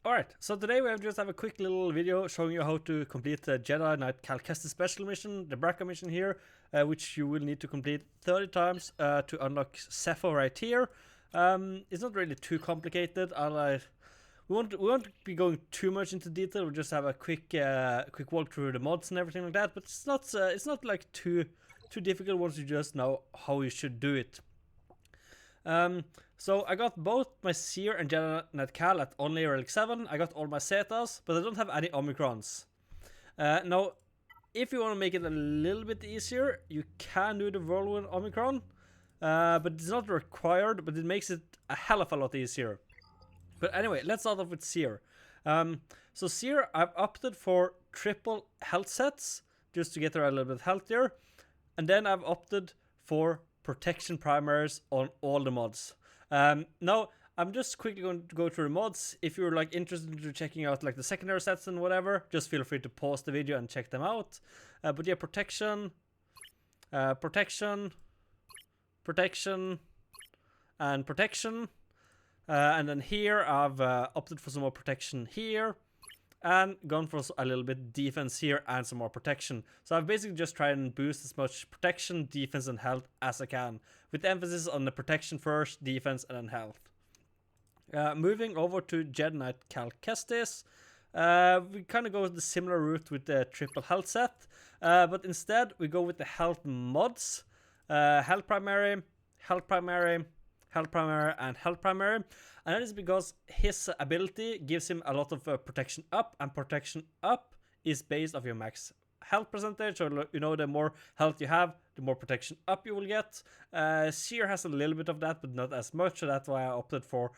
Alright, so today we just have a quick little video showing you how to complete the Jedi Knight Kestis special mission, the Braca mission here, which you will need to complete 30 times to unlock Zeffo right here. It's not really too complicated. We won't be going too much into detail. We'll just have a quick walk through the mods and everything like that. But it's not like too difficult once you just know how you should do it. So I got both my Seer and Jedi Knight Cal at only Relic 7. I got all my Zetas, but I don't have any Omicrons. Now, if you want to make it a little bit easier, you can do the Whirlwind Omicron, but it's not required, but it makes it a hell of a lot easier. But anyway, let's start off with Seer. So Seer, I've opted for triple health sets, just to get her a little bit healthier, and then I've opted for protection primaries on all the mods. Now I'm just quickly going to go through the mods. If you're like interested in checking out like the secondary sets and whatever, just feel free to pause the video and check them out. But yeah, protection, and protection, and then here I've opted for some more protection here, and gone for a little bit defense here and some more protection. So I've basically just tried and boost as much protection, defense, and health as I can, with emphasis on the protection first, defense, and then health. Moving over to Jedi Knight Cal Kestis, we kind of go the similar route with the triple health set, but instead we go with the health mods, health primary, health primary, health primary, and health primary. And that is because his ability gives him a lot of protection up, and protection up is based off your max health percentage. So you know, the more health you have, the more protection up you will get. Seer has a little bit of that, but not as much, so that's why I opted for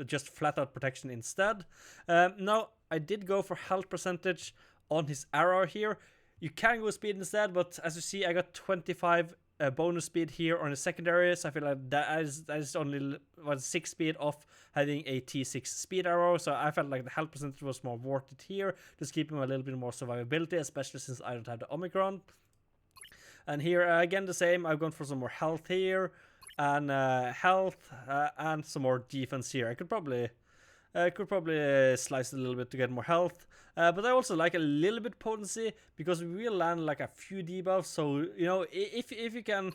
just flat out protection instead. Now I did go for health percentage on his arrow here. You can go speed instead, but as you see, I got 25 bonus speed here on the secondary, so I feel like that is only 6 speed off having a T6 speed arrow, so I felt like the health percentage was more worth it here, just keeping a little bit more survivability, especially since I don't have the Omicron. And here again the same, I've gone for some more health here, and health, and some more defense here. I could probably slice it a little bit to get more health, but I also like a little bit potency, because we will land like a few debuffs. So you know, if you can,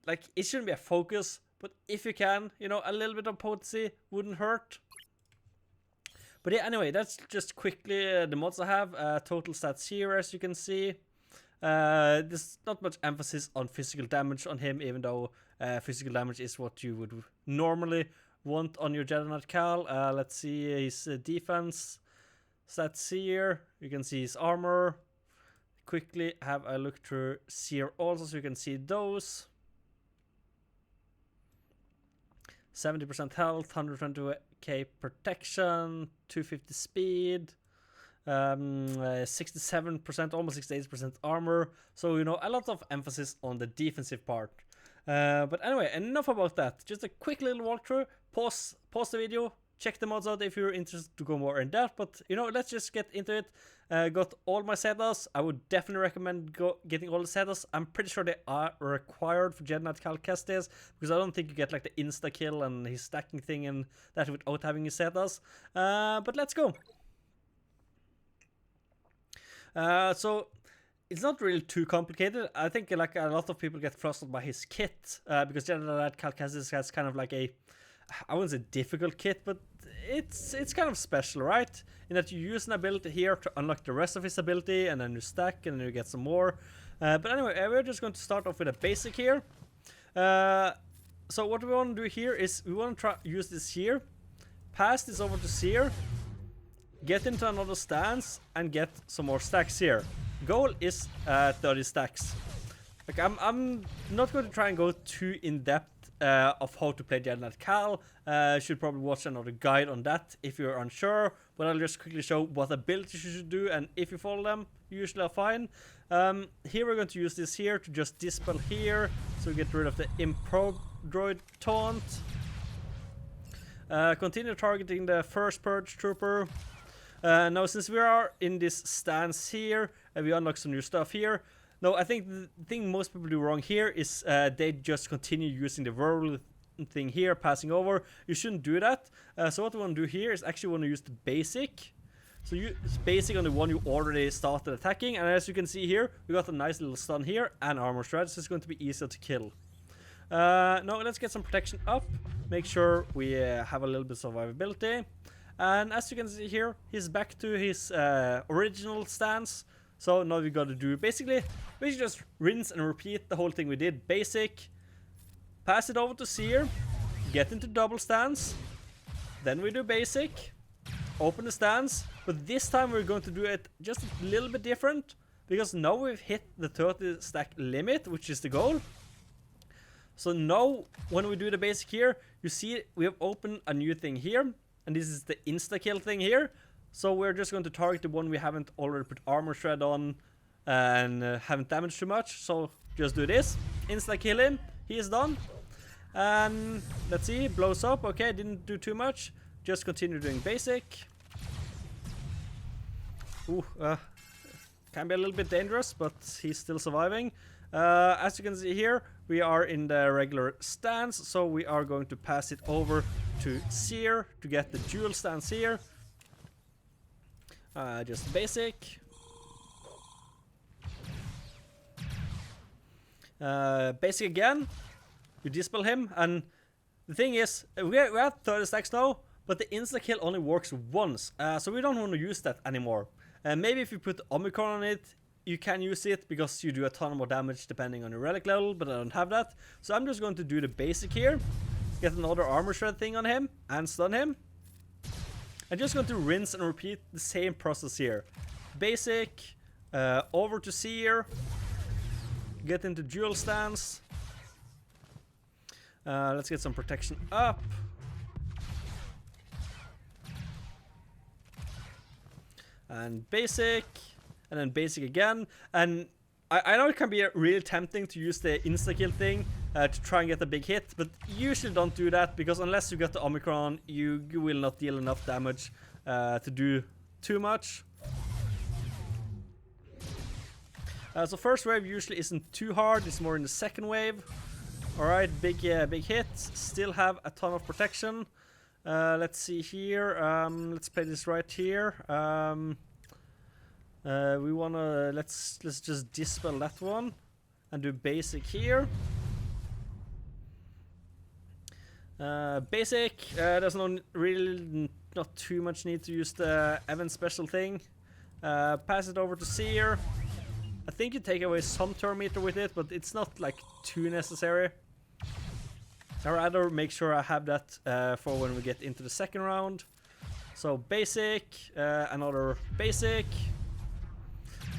like, it shouldn't be a focus, but if you can, you know, a little bit of potency wouldn't hurt. But yeah, anyway, that's just quickly the mods I have. Total stats here, as you can see. There's not much emphasis on physical damage on him, even though physical damage is what you would normally want on your Jedi Knight Cal. Let's see his defense stats here. You can see his armor. Quickly have a look through Seer also, so you can see those. 70% health, 120k protection, 250 speed, 67%, almost 68% armor. So, you know, a lot of emphasis on the defensive part. But anyway, enough about that. Just a quick little walkthrough. Pause the video, check the mods out if you're interested to go more in depth. But you know, let's just get into it. Got all my Zetas. I would definitely recommend getting all the Zetas. I'm pretty sure they are required for Jedi Knight Cal Kestis, because I don't think you get like the insta kill and his stacking thing and that without having his Zetas. But let's go. So it's not really too complicated. I think like a lot of people get frustrated by his kit, because Jedi Knight Cal Kestis has kind of like a, I wouldn't say difficult kit, but it's kind of special, right? In that you use an ability here to unlock the rest of his ability, and then you stack, and then you get some more. But anyway, we're just going to start off with a basic here. So what we want to do here is we want to try use this here, pass this over to Seer, get into another stance, and get some more stacks here. Goal is 30 stacks. Like I'm not going to try and go too in depth of how to play Jedi Knight Cal. Should probably watch another guide on that if you're unsure, but I'll just quickly show what abilities you should do, and if you follow them, you usually are fine. Here we're going to use this here to just dispel here, so we get rid of the Impro Droid taunt. Continue targeting the first Purge Trooper. Now, since we are in this stance here, we unlock some new stuff here. Now, I think the thing most people do wrong here is they just continue using the thing here passing over. You shouldn't do that. So what we want to do here is actually want to use the basic. So use basic on the one you already started attacking, and as you can see here, we got a nice little stun here and armor shred, so it's going to be easier to kill. Now let's get some protection up. Make sure we have a little bit of survivability. And as you can see here, he's back to his original stance. So now we got to do basically just rinse and repeat the whole thing we did. Basic, pass it over to seer, get into double stance, then we do basic, open the stance, but this time we're going to do it just a little bit different, because now we've hit the 30 stack limit, which is the goal. So now when we do the basic here, you see we have opened a new thing here, and this is the insta-kill thing here. So we're just going to target the one we haven't already put armor shred on and haven't damaged too much. So just do this, insta-kill him, he is done. And let's see, blows up, okay, didn't do too much. Just continue doing basic. Ooh, can be a little bit dangerous, but he's still surviving. As you can see here, we are in the regular stance, so we are going to pass it over to seer to get the dual stance here. Just basic. Basic again. You dispel him, and the thing is, we're at 30 stacks now, but the insta-kill only works once, so we don't want to use that anymore. Maybe if you put Omicron on it, you can use it, because you do a ton more damage depending on your relic level, but I don't have that. So I'm just going to do the basic here, get another armor shred thing on him, and stun him. I'm just going to rinse and repeat the same process here. Basic, over to seer, get into dual stance. Let's get some protection up. And basic, and then basic again. And I know it can be really tempting to use the insta-kill thing to try and get a big hit, but usually don't do that, because unless you get the Omicron, you will not deal enough damage to do too much. So first wave usually isn't too hard, it's more in the second wave. Alright, big hits, still have a ton of protection. Let's see here, let's play this right here. We wanna, let's just dispel that one and do basic here. Basic, there's not too much need to use the event special thing. Pass it over to seer. I think you take away some turn meter with it, but it's not like too necessary. I'd rather make sure I have that for when we get into the second round. So basic, another basic.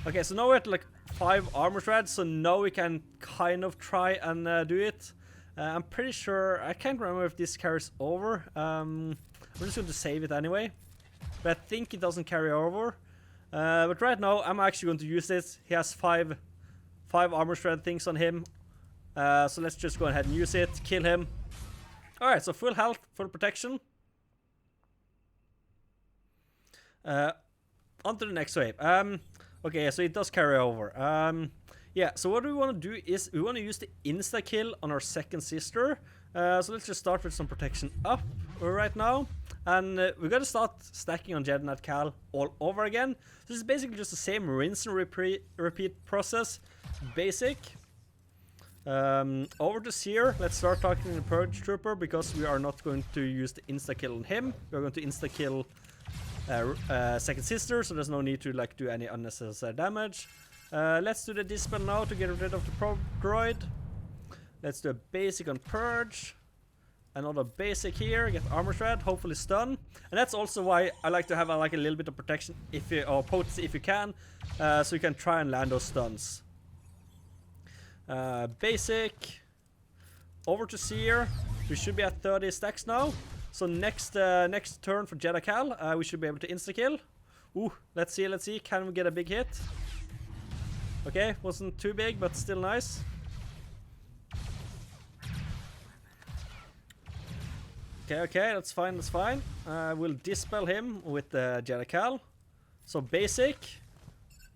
Okay, so now we're at like 5 armor shreds, so now we can kind of try and do it. I'm pretty sure, I can't remember if this carries over. I'm just going to save it anyway, but I think it doesn't carry over. But right now, I'm actually going to use this. He has 5 armor shred things on him. So let's just go ahead and use it, kill him. Alright, so full health, full protection. On to the next wave. Okay, so it does carry over. Yeah, so what we want to do is we want to use the insta-kill on our second sister. So let's just start with some protection up right now. And we got to start stacking on Jedi Knight Cal all over again. So this is basically just the same rinse and repeat process. Basic. Over to seer. Let's start talking to the Purge Trooper, because we are not going to use the insta-kill on him. We're going to insta-kill second sister, so there's no need to like do any unnecessary damage. Let's do the dispel now to get rid of the probe droid. Let's do a basic on Purge. Another basic here, get armor shred, hopefully stun. And that's also why I like to have like a little bit of protection if you, or potency if you can, so you can try and land those stuns. Basic, over to seer. We should be at 30 stacks now. So next turn for Jedi Cal, we should be able to insta-kill. Ooh, let's see, can we get a big hit? Okay, wasn't too big, but still nice. Okay, that's fine. We'll dispel him with the Jedi Cal. So basic,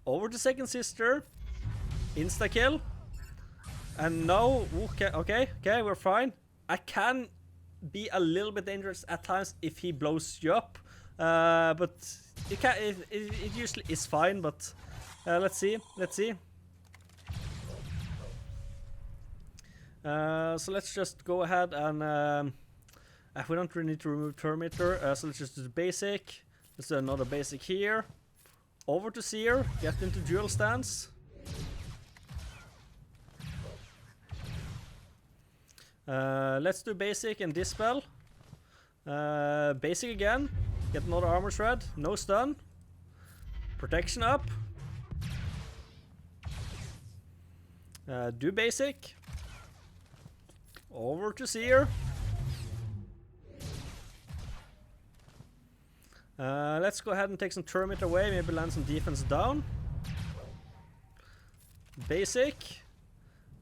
over to second sister, insta-kill. And now, okay, we're fine. I can be a little bit dangerous at times if he blows you up. But it usually is fine, but let's see. So let's just go ahead and we don't really need to remove Terminator, so let's just do the basic. Let's do another basic here. Over to Seer, get into dual stance. Let's do basic and dispel. Basic again. Get another armor shred. No stun. Protection up. Do basic. Over to Seer. Let's go ahead and take some Terminator away. Maybe land some defense down. Basic.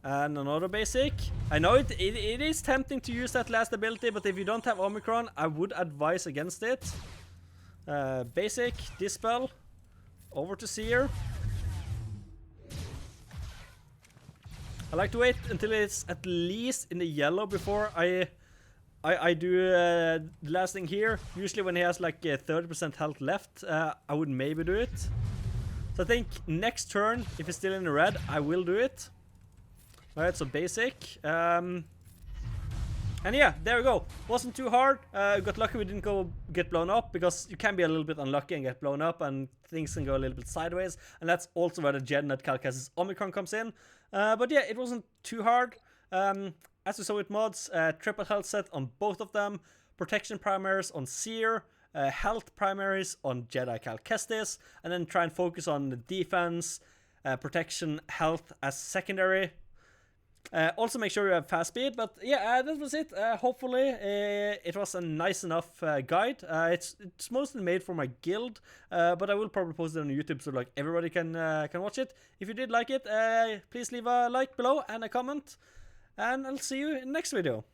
And another basic. I know it is tempting to use that last ability, but if you don't have Omicron, I would advise against it. Basic, dispel, over to Seer. I like to wait until it's at least in the yellow before I do the last thing here. Usually when he has like 30% health left, I would maybe do it. So I think next turn, if he's still in the red, I will do it. Alright, so basic. And yeah, there we go. Wasn't too hard. Got lucky we didn't get blown up, because you can be a little bit unlucky and get blown up and things can go a little bit sideways. And that's also where the Jedi Calcas's Omicron comes in. But yeah, it wasn't too hard. As we saw with mods, triple health set on both of them. Protection primaries on Seer. Health primaries on Jedi Kestis. And then try and focus on the defense, protection, health as secondary. Also make sure you have fast speed, but yeah, that was it. Hopefully it was a nice enough guide. It's mostly made for my guild, but I will probably post it on YouTube so like everybody can watch it. If you did like it, please leave a like below and a comment, and I'll see you in the next video.